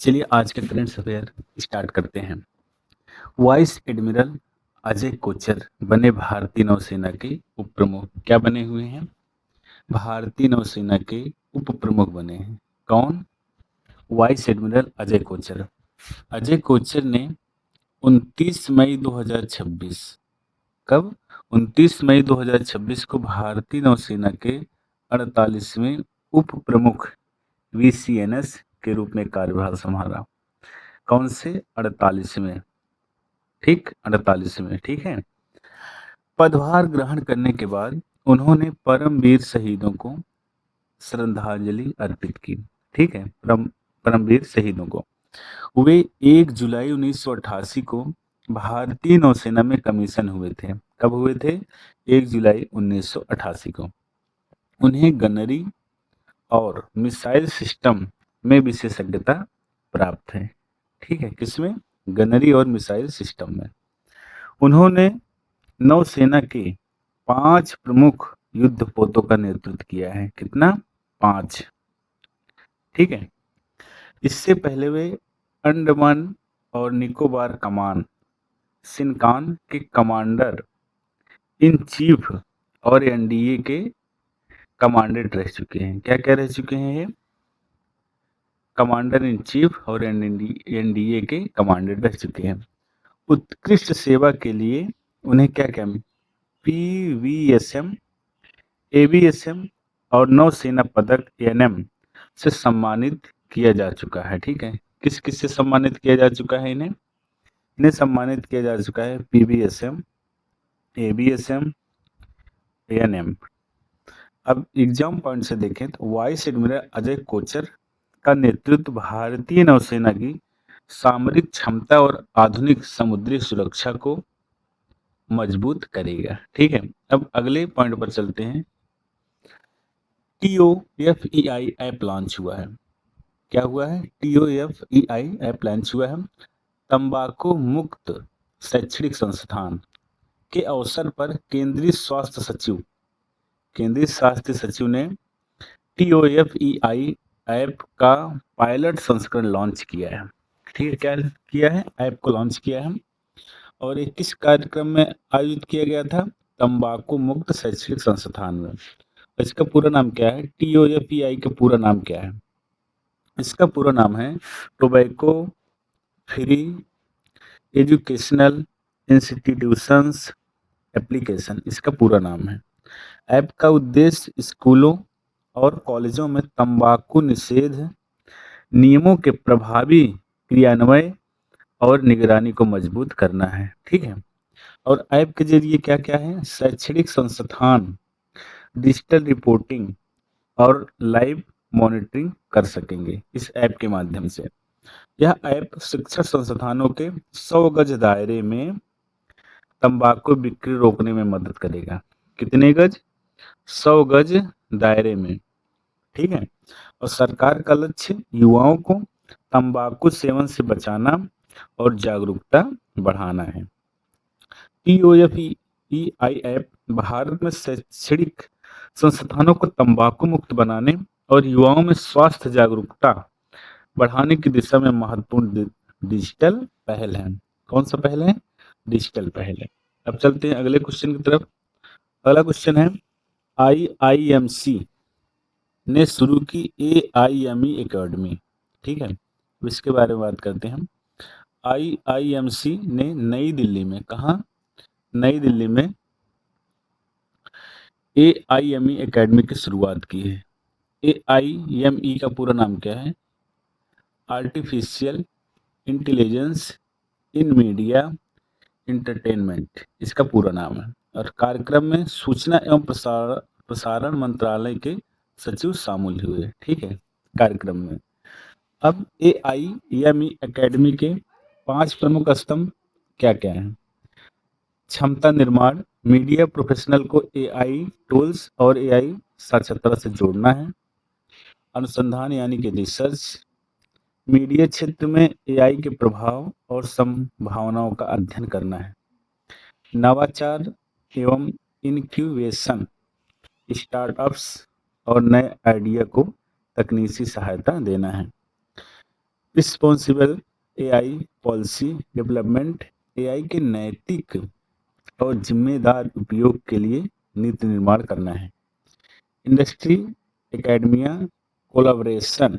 चलिए आज के करंट अफेयर स्टार्ट करते हैं। वाइस एडमिरल अजय कोचर बने भारतीय नौसेना के उप प्रमुख। क्या बने हुए हैं? भारतीय नौसेना के उप प्रमुख बने हैं। कौन? Vice admiral Ajay Kochar. अजय कोचर ने 29 मई 2026, कब? 29 मई 2026 को भारतीय नौसेना के 48वें उप प्रमुख VCNS के रूप में कार्यभार संभाला। कौन से? 48वें। ठीक, 48वें। ठीक है। पदभार ग्रहण करने के बाद उन्होंने परमवीर शहीदों को श्रद्धांजलि अर्पित की। ठीक है, परमवीर शहीदों को। वे 1 जुलाई 1988 को भारतीय नौसेना में कमीशन हुए थे। कब हुए थे? 1 जुलाई 1988 को। उन्हें गनरी और मिसाइल सिस्टम में विशेषज्ञता प्राप्त है। ठीक है, किसमें? गनरी और मिसाइल सिस्टम में। उन्होंने नौसेना के 5 प्रमुख युद्धपोतों का नेतृत्व किया है। कितना? 5। ठीक है। इससे पहले वे अंडमान और निकोबार कमान सिनकान के कमांडर इन चीफ और एनडीए के कमांडेंट रह चुके हैं। क्या क्या रह चुके हैं ये? कमांडर इन चीफ और एनडीए के कमांडेंट रह चुके हैं। उत्कृष्ट सेवा के लिए उन्हें क्या क्या PVSM, ABSM और नौसेना पदक ANM से सम्मानित किया जा चुका है। ठीक है, किस किस से सम्मानित किया जा चुका है? इन्हें सम्मानित किया जा चुका है PVSM, ABSM, ANM। अब एग्जाम पॉइंट से देखें तो वाइस एडमिरल अजय कोचर का नेतृत्व भारतीय नौसेना की सामरिक क्षमता और आधुनिक समुद्री सुरक्षा को मजबूत करेगा। ठीक है, अब अगले पॉइंट पर चलते हैं। TOFEI ऐप लॉन्च हुआ है। क्या हुआ है? TOFEI ऐप लॉन्च हुआ है। तंबाकू मुक्त शैक्षणिक संस्थान के अवसर पर केंद्रीय स्वास्थ्य सचिव ने TOFEI ऐप का पायलट संस्करण लॉन्च किया है। ठीक है, क्या किया है? ऐप को लॉन्च किया है। और ये किस कार्यक्रम में आयोजित किया गया था? तंबाकू मुक्त शैक्षणिक संस्थान में। इसका पूरा नाम क्या है? TOFEI का पूरा नाम क्या है? इसका पूरा नाम है tobacco free educational institutions application. इसका पूरा नाम है। ऐप का उद्देश्य स्कूलों और कॉलेजों में तंबाकू निषेध नियमों के प्रभावी क्रियान्वयन और निगरानी को मजबूत करना है। ठीक है, और ऐप के जरिए क्या क्या है? शैक्षणिक संस्थान डिजिटल रिपोर्टिंग और लाइव मॉनिटरिंग कर सकेंगे इस ऐप के माध्यम से। यह ऐप शिक्षण संस्थानों के 100 गज दायरे में तंबाकू बिक्री रोकने में मदद करेगा। कितने गज? 100 गज दायरे में। ठीक है, और सरकार का लक्ष्य युवाओं को तंबाकू सेवन से बचाना और जागरूकता बढ़ाना है। TOFEI ऐप भारत में शैक्षणिक संस्थानों को तंबाकू मुक्त बनाने और युवाओं में स्वास्थ्य जागरूकता बढ़ाने की दिशा में महत्वपूर्ण डिजिटल पहल है। कौन सा पहल है? डिजिटल पहल है। अब चलते हैं अगले क्वेश्चन की तरफ। अगला क्वेश्चन है, IIMC ने शुरू की AIME एकेडमी। ठीक है, इसके बारे में बात करते हैं हम। IIMC ने नई दिल्ली में, कहा? नई दिल्ली में AIME एकेडमी की शुरुआत की है। AIME का पूरा नाम क्या है? आर्टिफिशियल इंटेलिजेंस इन मीडिया इंटरटेनमेंट, इसका पूरा नाम है। और कार्यक्रम में सूचना एवं प्रसारण मंत्रालय के सचिव शामिल हुए। ठीक है, कार्यक्रम में। अब AIME एकेडमी के 5 प्रमुख स्तंभ क्या क्या हैं? क्षमता निर्माण, मीडिया प्रोफेशनल को AI टूल्स और AI साक्षरता से जोड़ना है। अनुसंधान यानी कि रिसर्च, मीडिया क्षेत्र में AI के प्रभाव और संभावनाओं का अध्ययन करना है। नवाचार एवं इनक्यूबेशन, स्टार्टअप्स और नए आइडिया को तकनीकी सहायता देना है। Responsible AI policy development, AI के नैतिक और जिम्मेदार उपयोग के लिए नीति निर्माण करना है। Industry, academia, collaboration,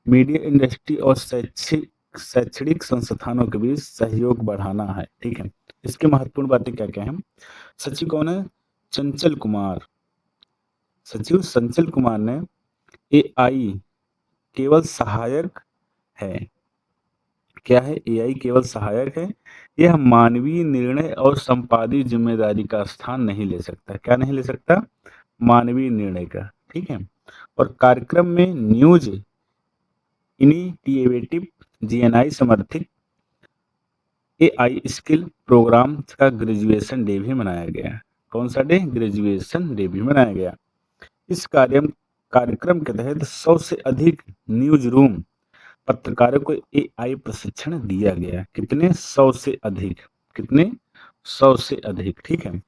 media industry और शैक्षणिक संस्थानों के बीच सहयोग बढ़ाना है। ठीक है, इसके महत्वपूर्ण बातें क्या क्या हैं? सचिव कौन है? चंचल कुमार। सचिव चंचल कुमार ने एआई केवल सहायक है। क्या है? एआई केवल सहायक है, यह मानवीय निर्णय और संपादित जिम्मेदारी का स्थान नहीं ले सकता। क्या नहीं ले सकता? मानवीय निर्णय का। ठीक है, और कार्यक्रम में न्यूज इनिटिएटिव जीएनआई समर्थित एआई स्किल प्रोग्राम का ग्रेजुएशन डे भी मनाया गया। कौन सा डे? ग्रेजुएशन डे भी मनाया गया। इस कार्यक्रम के तहत 100 से अधिक न्यूज रूम पत्रकारों को एआई प्रशिक्षण दिया गया। कितने? 100 से अधिक। कितने? 100 से अधिक। ठीक है,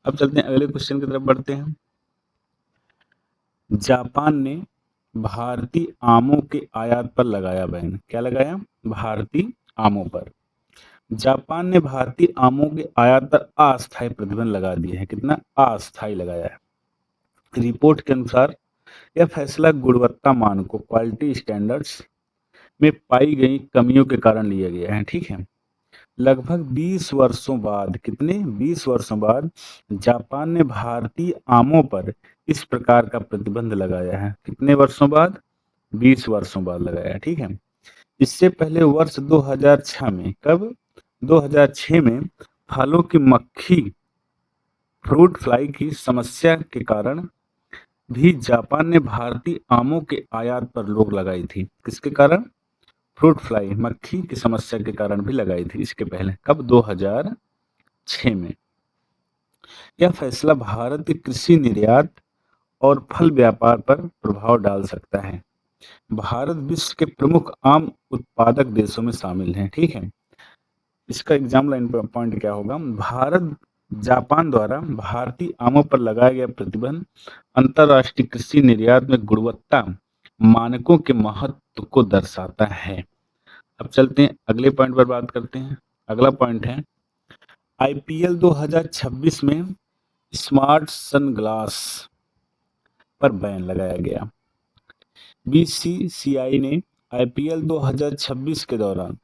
अब चलते हैं अगले क्वेश्चन की तरफ बढ़ते हैं। जापान ने भारतीय आमों के आयात पर लगाया बैन। क्या लगाया? भारतीय आमों पर। जापान ने भारतीय आमों के आयात पर अस्थायी प्रतिबंध लगा दिए हैं। कितना? अस्थायी लगाया है। रिपोर्ट के अनुसार यह फैसला गुणवत्ता मानकों क्वालिटी स्टैंडर्ड्स में पाई गई कमियों के कारण लिया गया है। ठीक है, लगभग 20 वर्षों बाद, कितने? 20 वर्षों बाद जापान ने भारतीय आमों पर इस प्रकार का प्रतिबंध लगाया है। कितने वर्षों बाद? 20 वर्षों बाद लगाया है। ठीक है, इससे पहले वर्ष 2006 में, कब? 2006 में फलों की मक्खी फ्रूट फ्लाई की समस्या के कारण भी जापान ने भारतीय आमों के आयात पर रोक लगाई थी। किसके कारण? फ्रूट फ्लाई मक्खी की समस्या के कारण भी लगाई थी। इसके पहले कब? 2006 में। यह फैसला भारत के कृषि निर्यात और फल व्यापार पर प्रभाव डाल सकता है। भारत विश्व के प्रमुख आम उत्पादक देशों में शामिल है। ठीक है, इसका एग्जाम लाइन पॉइंट क्या होगा? भारत जापान द्वारा भारतीय आमों पर लगाया गया प्रतिबंध अंतर्राष्ट्रीय कृषि निर्यात में गुणवत्ता मानकों के महत्व को दर्शाता है। अब चलते हैं अगले पॉइंट पर बात करते हैं। अगला पॉइंट है आईपीएल 2026 में स्मार्ट सनग्लास पर बैन लगाया गया। बीसीसीआई ने आईपीएल 2026 के दौरान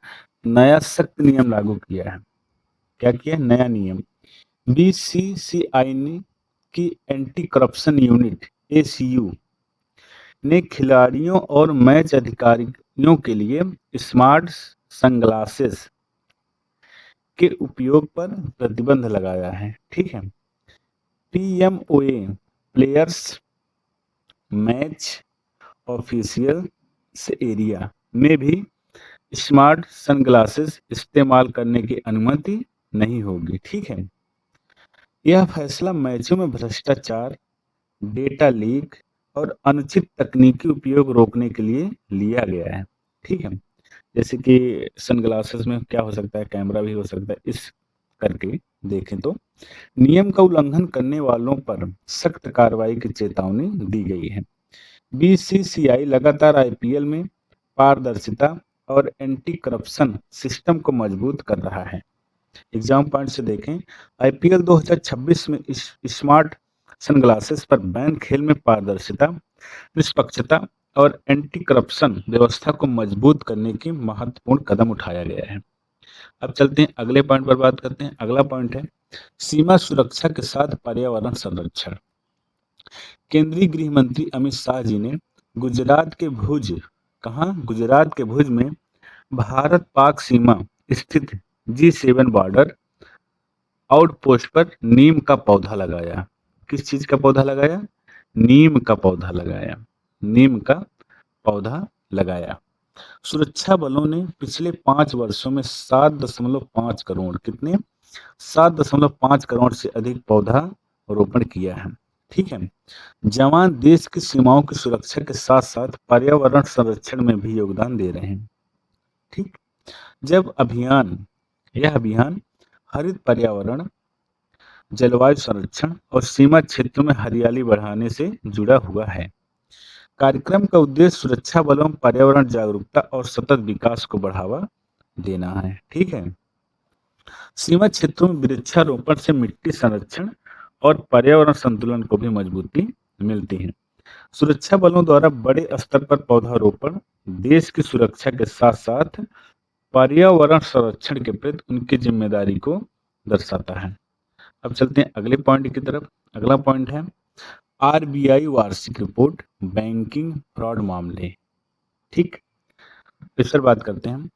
नया सख्त नियम लागू किया है। क्या किया? नया नियम। बीसीसीआई ने की एंटी करप्शन यूनिट एसीयू ने खिलाड़ियों और मैच अधिकारियों के लिए स्मार्ट सनग्लासेस के उपयोग पर प्रतिबंध लगाया है। ठीक है, पीएमओए प्लेयर्स मैच ऑफिशियल्स एरिया में भी स्मार्ट सनग्लासेस इस्तेमाल करने की अनुमति नहीं होगी। ठीक है, यह फैसला मैचों में भ्रष्टाचार, डेटा लीक और अनुचित तकनीकी उपयोग रोकने के लिए लिया गया है। ठीक है, जैसे कि सनग्लासेस में क्या हो सकता है? कैमरा भी हो सकता है। इस करके देखें तो नियम का उल्लंघन करने वालों पर सख्त कार्रवाई की चेतावनी दी गई है। बीसीसीआई लगातार आईपीएल में पारदर्शिता और एंटी करप्शन सिस्टम को मजबूत कर रहा है। एग्जाम पॉइंट से देखें, आईपीएल 2026 में स्मार्ट सनग्लासेस पर बैन खेल में पारदर्शिता, निष्पक्षता और एंटी करप्शन व्यवस्था को मजबूत करने की महत्वपूर्ण कदम उठाया गया है। अब चलते हैं अगले पॉइंट पर बात करते हैं। अगला पॉइंट है सीमा सुरक्षा के साथ पर्यावरण संरक्षण। केंद्रीय गृह मंत्री अमित शाह जी ने गुजरात के भुज, कहाँ? गुजरात के भुज में भारत पाक सीमा स्थित G7 बॉर्डर आउटपोस्ट पर नीम का पौधा लगाया। किस चीज का पौधा लगाया? नीम का पौधा लगाया। नीम का पौधा लगाया। सुरक्षा बलों ने पिछले 5 वर्षों में 7.5 करोड़, कितने? 7.5 करोड़ से अधिक पौधा रोपण किया है। ठीक है, जवान देश की सीमाओं की सुरक्षा के साथ साथ पर्यावरण संरक्षण में भी योगदान दे रहे हैं। ठीक, जब यह अभियान हरित पर्यावरण, जलवायु संरक्षण और सीमा क्षेत्रों में हरियाली बढ़ाने से जुड़ा हुआ है। कार्यक्रम का उद्देश्य सुरक्षा बलों, पर्यावरण जागरूकता और सतत विकास को बढ़ावा देना है। ठीक है। सीमा क्षेत्रों में वृक्षारोपण से मिट्टी संरक्षण और पर्यावरण संतुलन को भी मजबूती मिलती है। सुरक्षा बलों द्वारा बड़े स्तर पर पौधारोपण देश की सुरक्षा के साथ साथ पर्यावरण संरक्षण के प्रति उनकी जिम्मेदारी को दर्शाता है। अब चलते हैं अगले पॉइंट की तरफ। अगला पॉइंट है आरबीआई वार्षिक रिपोर्ट, बैंकिंग फ्रॉड मामले। ठीक, इस पर बात करते हैं।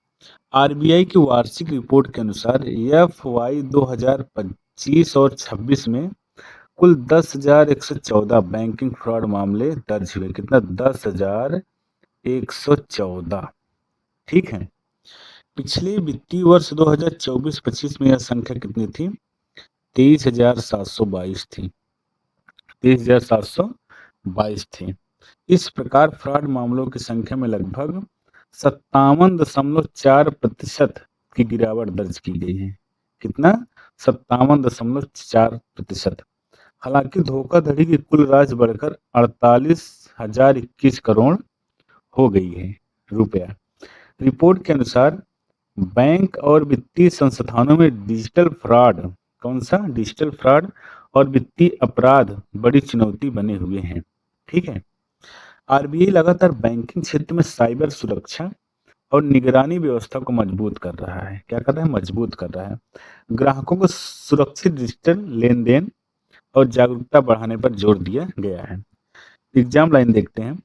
आरबीआई की वार्षिक रिपोर्ट के अनुसार एफवाई 2025 और 26 में कुल 10,114 बैंकिंग फ्रॉड मामले दर्ज हुए। कितना? 10,114। ठीक है। पिछले वित्तीय वर्ष 2024-25 में यह संख्या कितनी थी? 23,722 थी। 23,722 थी। इस प्रकार फ्रॉड मामलों की संख्या में लगभग 57.4% की गिरावट दर्ज की गई है। कितना? 57.4%। हालांकि धोखाधड़ी की कुल राशि बढ़कर 48,021 करोड़ हो गई है रुपया। रिपोर्ट के अनुसार बैंक और वित्तीय संस्थानों में डिजिटल फ्रॉड, कौन सा? डिजिटल फ्रॉड और वित्तीय अपराध बड़ी चुनौती बने हुए हैं। ठीक है। आरबीआई लगातार बैंकिंग क्षेत्र में साइबर सुरक्षा और निगरानी व्यवस्था को मजबूत कर रहा है। क्या कर रहा है? मजबूत कर रहा है। ग्राहकों को सुरक्षित डिजिटल लेन देन और जागरूकता बढ़ाने पर जोर दिया गया है। एग्जाम लाइन देखते हैं।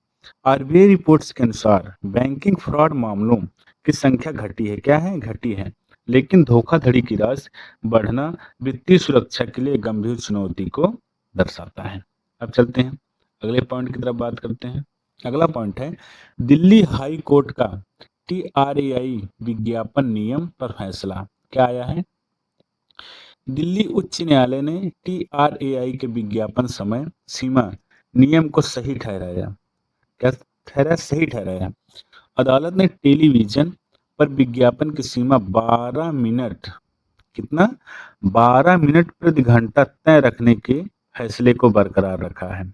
आरबीआई रिपोर्ट्स के अनुसार बैंकिंग फ्रॉड मामलों की संख्या घटी है। क्या है? घटी है। लेकिन धोखाधड़ी की राशि बढ़ना वित्तीय सुरक्षा के लिए गंभीर चुनौती को दर्शाता है। अब चलते हैं अगले पॉइंट की तरफ बात करते हैं। अगला पॉइंट है दिल्ली हाई कोर्ट का टीआरएआई विज्ञापन नियम पर फैसला। क्या आया है? दिल्ली उच्च न्यायालय ने टीआरएआई के विज्ञापन समय सीमा नियम को सही ठहराया। क्या ठहराया? सही ठहराया। अदालत ने टेलीविजन पर विज्ञापन की सीमा 12 मिनट, कितना? 12 मिनट प्रति घंटा तय रखने के फैसले को बरकरार रखा है।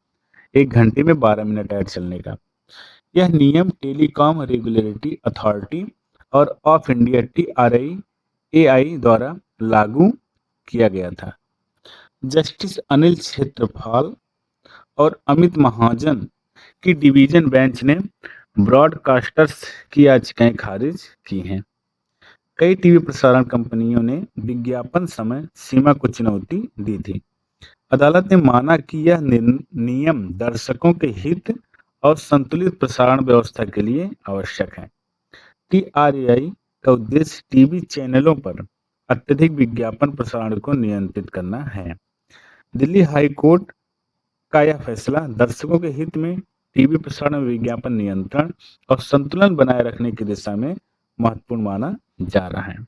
1 घंटे में 12 मिनट ऐड चलने का। यह नियम टेलीकॉम रेगुलेटरी अथॉरिटी और ऑफ इंडिया टीआरआई द्वारा लागू किया गया था। जस्टिस अनिल क्षेत्रपाल और अमित महाजन की डिवीजन बेंच ने ब्रॉडकास्टर्स की याचिकाएं खारिज की हैं। कई टीवी प्रसारण कंपनियों ने विज्ञापन समय सीमा को चुनौती दी थी। अदालत ने माना कि यह नियम दर्शकों के हित और संतुलित प्रसारण व्यवस्था के लिए आवश्यक है। टीआरएआई का उद्देश्य टीवी चैनलों पर अत्यधिक विज्ञापन प्रसारण को नियंत्रित करना है। दिल्ली हाई कोर्ट का यह फैसला दर्शकों के हित में टीवी प्रसारण में विज्ञापन नियंत्रण और संतुलन बनाए रखने की दिशा में महत्वपूर्ण माना जा रहा है।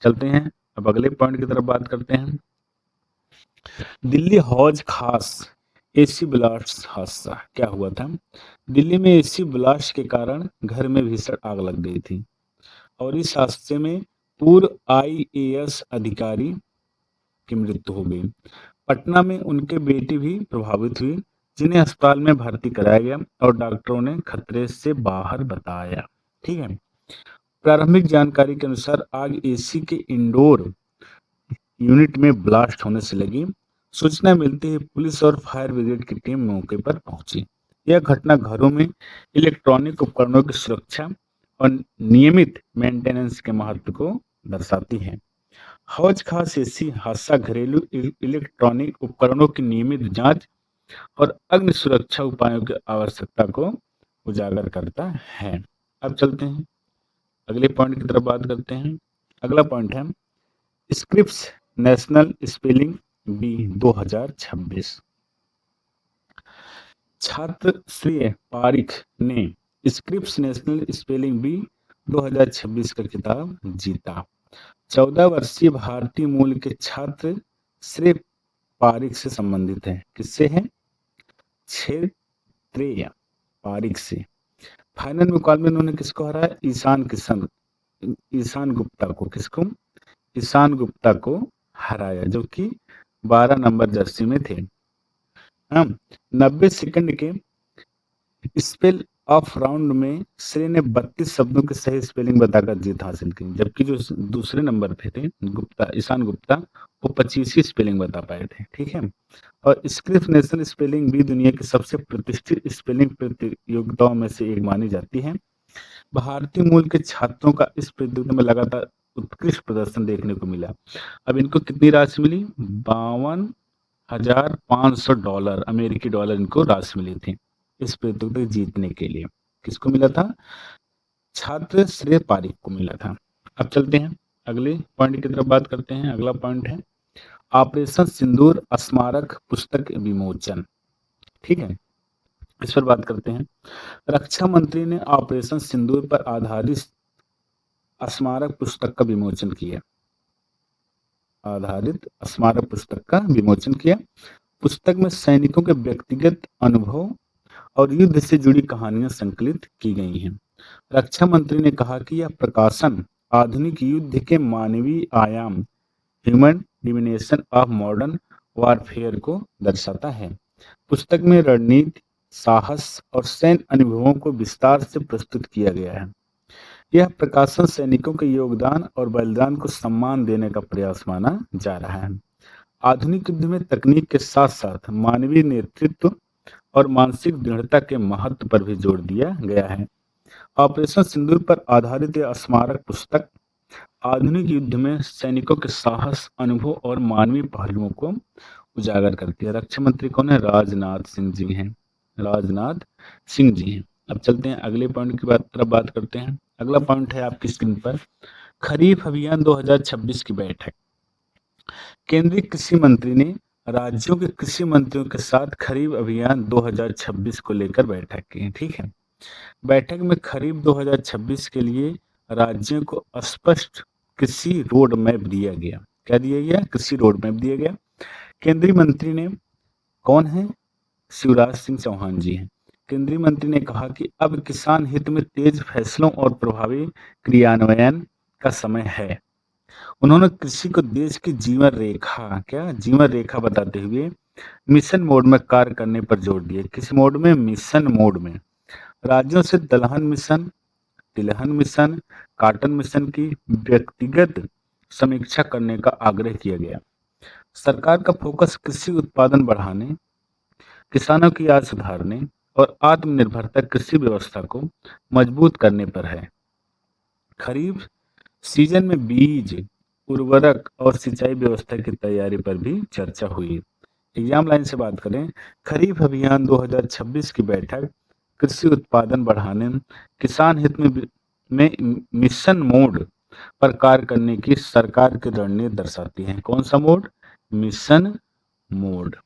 चलते हैं अब अगले पॉइंट की तरफ बात करते हैं। दिल्ली हौज खास एसी ब्लास्ट हादसा। क्या हुआ था? दिल्ली में एसी ब्लास्ट के कारण घर में भीषण आग लग गई थी और इस हादसे में पूर्व आईएएस अधिकारी की मृत्यु हो गई। पटना में उनके बेटी भी प्रभावित हुई, जिन्हें अस्पताल में भर्ती कराया गया और डॉक्टरों ने खतरे से बाहर बताया। ठीक है। प्रारंभिक जानकारी के अनुसार आग एसी के इंडोर यूनिट में ब्लास्ट होने से लगी। सूचना मिलते ही पुलिस और फायर ब्रिगेड की टीम मौके पर पहुंची। यह घटना घरों में इलेक्ट्रॉनिक उपकरणों की सुरक्षा और नियमित मेंटेनेंस के महत्व को दर्शाती है। हौज खास एसी हादसा घरेलू इलेक्ट्रॉनिक उपकरणों की नियमित जांच और अग्नि सुरक्षा उपायों की आवश्यकता को उजागर करता है। अब चलते हैं अगले पॉइंट की तरफ बात करते हैं। अगला पॉइंट है स्क्रिप्स नेशनल स्पेलिंग बी 2026। छात्र श्री पारिख ने स्क्रिप्स नेशनल स्पेलिंग बी 2026 का खिताब जीता। 14 वर्षीय भारतीय मूल के छात्र श्री पारिख से संबंधित है। किससे है? क्षेत्रेय पारिख से। फाइनल मुकाबले में उन्होंने किसको हराया? ईशान गुप्ता को। किसको? ईशान गुप्ता को हराया, जो कि 12 नंबर जर्सी में थे। 90 सेकंड के स्पेल ऑफ राउंड में श्रेय ने 32 शब्दों के सही स्पेलिंग बताकर जीत हासिल की, जबकि जो दूसरे नंबर पे थे गुप्ता, ईशान गुप्ता, वो 25 ही स्पेलिंग बता पाए थे। ठीक है। और स्क्रिप्ट नेशन स्पेलिंग भी दुनिया की सबसे प्रतिष्ठित स्पेलिंग प्रतियोगिताओं में से एक मानी जाती है। भारतीय मूल के छात्रों का इस प्रतियोगिता में लगातार उत्कृष्ट प्रदर्शन देखने को मिला। अब इनको कितनी राशि मिली? $52,500 अमेरिकी डॉलर इनको राशि मिली थी इस प्रतियोगिता जीतने के लिए। किसको मिला था? छात्र श्रेय पारिक को मिला था। अब चलते हैं अगले पॉइंट की तरफ बात करते हैं। अगला पॉइंट है ऑपरेशन सिंदूर स्मारक पुस्तक विमोचन। ठीक है, इस पर बात करते हैं। रक्षा मंत्री ने ऑपरेशन सिंदूर पर आधारित स्मारक पुस्तक का विमोचन किया। पुस्तक में सैनिकों के व्यक्तिगत अनुभव और युद्ध से जुड़ी कहानियां संकलित की गई हैं। रक्षा मंत्री ने कहा कि यह प्रकाशन आधुनिक युद्ध के मानवीय आयाम, human dimension of modern warfare को दर्शाता है। पुस्तक में रणनीति, साहस और सैन्य अनुभवों को विस्तार से प्रस्तुत किया गया है। यह प्रकाशन सैनिकों के योगदान और बलिदान को सम्मान देने का प्रयास माना जा रहा है। आधुनिक युद्ध में तकनीक के साथ साथ मानवीय नेतृत्व और मानसिक दृढ़ता के महत्व पर भी जोर दिया गया है। ऑपरेशन सिंदूर पर आधारित यह स्मारक पुस्तक आधुनिक युद्ध में सैनिकों के साहस, अनुभव और मानवीय पहलुओं को उजागर करती है। रक्षा मंत्री कौन है? राजनाथ सिंह जी हैं। अब चलते हैं अगले पॉइंट की तरफ बात करते हैं। अगला पॉइंट है आपकी स्क्रीन पर, खरीफ अभियान 2026 की बैठक। केंद्रीय कृषि मंत्री ने राज्यों के कृषि मंत्रियों के साथ खरीफ अभियान 2026 को लेकर बैठक की। ठीक है, बैठक में खरीफ 2026 के लिए राज्यों को स्पष्ट कृषि रोड मैप दिया गया। क्या दिया गया? कृषि रोड मैप दिया गया। केंद्रीय मंत्री ने कौन है? शिवराज सिंह चौहान जी हैं। केंद्रीय मंत्री ने कहा कि अब किसान हित में तेज फैसलों और प्रभावी क्रियान्वयन का समय है। उन्होंने कृषि को देश की जीवन रेखा बताते हुए मिशन मोड में कार्य करने पर जोर दिया। किस मोड में? मिशन मोड में। राज्यों से दलहन मिशन, तिलहन मिशन, कॉटन मिशन की व्यक्तिगत समीक्षा करने का आग्रह किया गया। सरकार का फोकस कृषि उत्पादन बढ़ाने, किसानों की आय सुधारने और आत्मनिर्भरता कृषि व्यवस्था को मजबूत करने पर है। खरीफ सीजन में बीज, उर्वरक और सिंचाई व्यवस्था की तैयारी पर भी चर्चा हुई। एग्जाम लाइन से बात करें, खरीफ अभियान 2026 की बैठक कृषि उत्पादन बढ़ाने, किसान हित में मिशन मोड पर कार्य करने की सरकार की रणनीति दर्शाती है। कौन सा मोड? Mission mode.